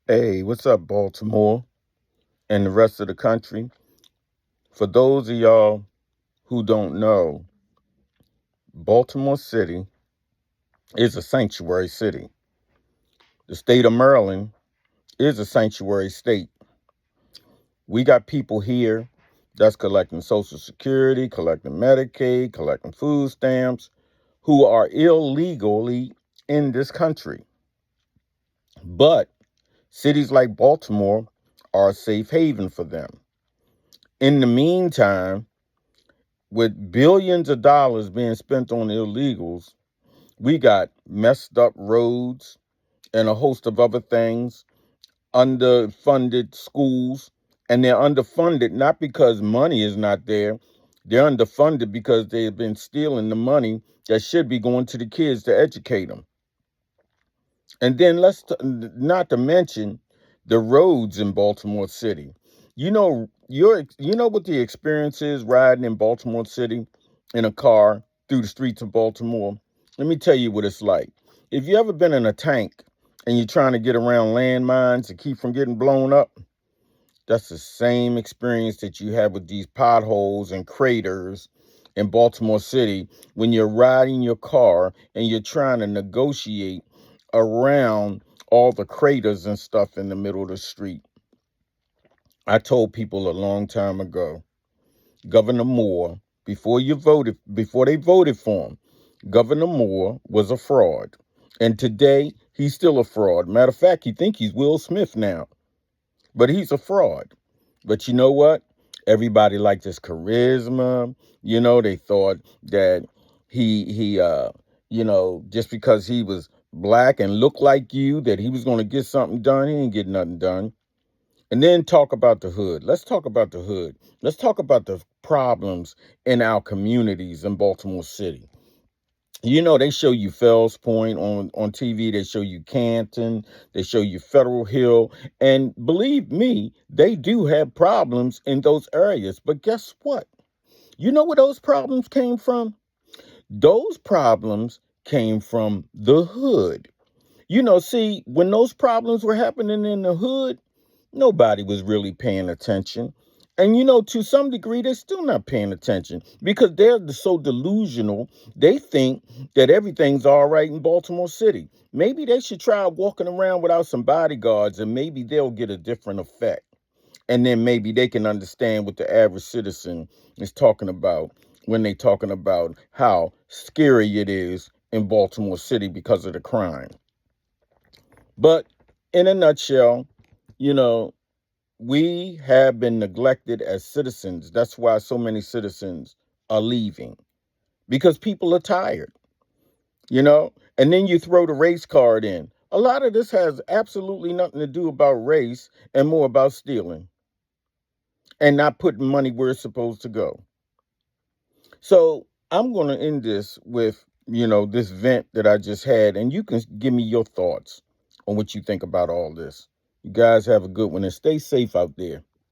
Hey, what's up, Baltimore and the rest of the country? For those of y'all who don't know, Baltimore City is a sanctuary city. The state of Maryland is a sanctuary state. We got people here that's collecting Social Security, collecting Medicaid, collecting food stamps, who are illegally in this country. But cities like Baltimore are a safe haven for them. In the meantime, with billions of dollars being spent on illegals, we got messed up roads and a host of other things, underfunded schools, and they're underfunded not because money is not there. They're underfunded because they've been stealing the money that should be going to the kids to educate them. And then not to mention the roads in Baltimore City. You know what the experience is riding in Baltimore City in a car through the streets of Baltimore. Let me tell you what it's like. If you ever been in a tank and you're trying to get around landmines to keep from getting blown up, that's the same experience that you have with these potholes and craters in Baltimore City when you're riding your car and you're trying to negotiate around all the craters and stuff in the middle of the street. I told people a long time ago, Governor Moore, before they voted for him, Governor Moore was a fraud. And today he's still a fraud. Matter of fact, you think he's Will Smith now, but he's a fraud. But you know what? Everybody liked his charisma. They thought that just because he was black and looked like you, that he was going to get something done. He didn't get nothing done. And then talk about the hood. Let's talk about the hood. Let's talk about the problems in our communities in Baltimore City. They show you Fells Point on TV. They show you Canton. They show you Federal Hill. And believe me, they do have problems in those areas. But guess what? You know where those problems came from? Those problems came from the hood. See, when those problems were happening in the hood, nobody was really paying attention. And to some degree, they're still not paying attention because they're so delusional. They think that everything's all right in Baltimore City. Maybe they should try walking around without some bodyguards and maybe they'll get a different effect. And then maybe they can understand what the average citizen is talking about when they're talking about how scary it is in Baltimore City because of the crime. But in a nutshell, you know, we have been neglected as citizens. That's why so many citizens are leaving because people are tired, and then you throw the race card in. A lot of this has absolutely nothing to do about race and more about stealing and not putting money where it's supposed to go. So I'm going to end this with, this vent that I just had, and you can give me your thoughts on what you think about all this. You guys have a good one and stay safe out there.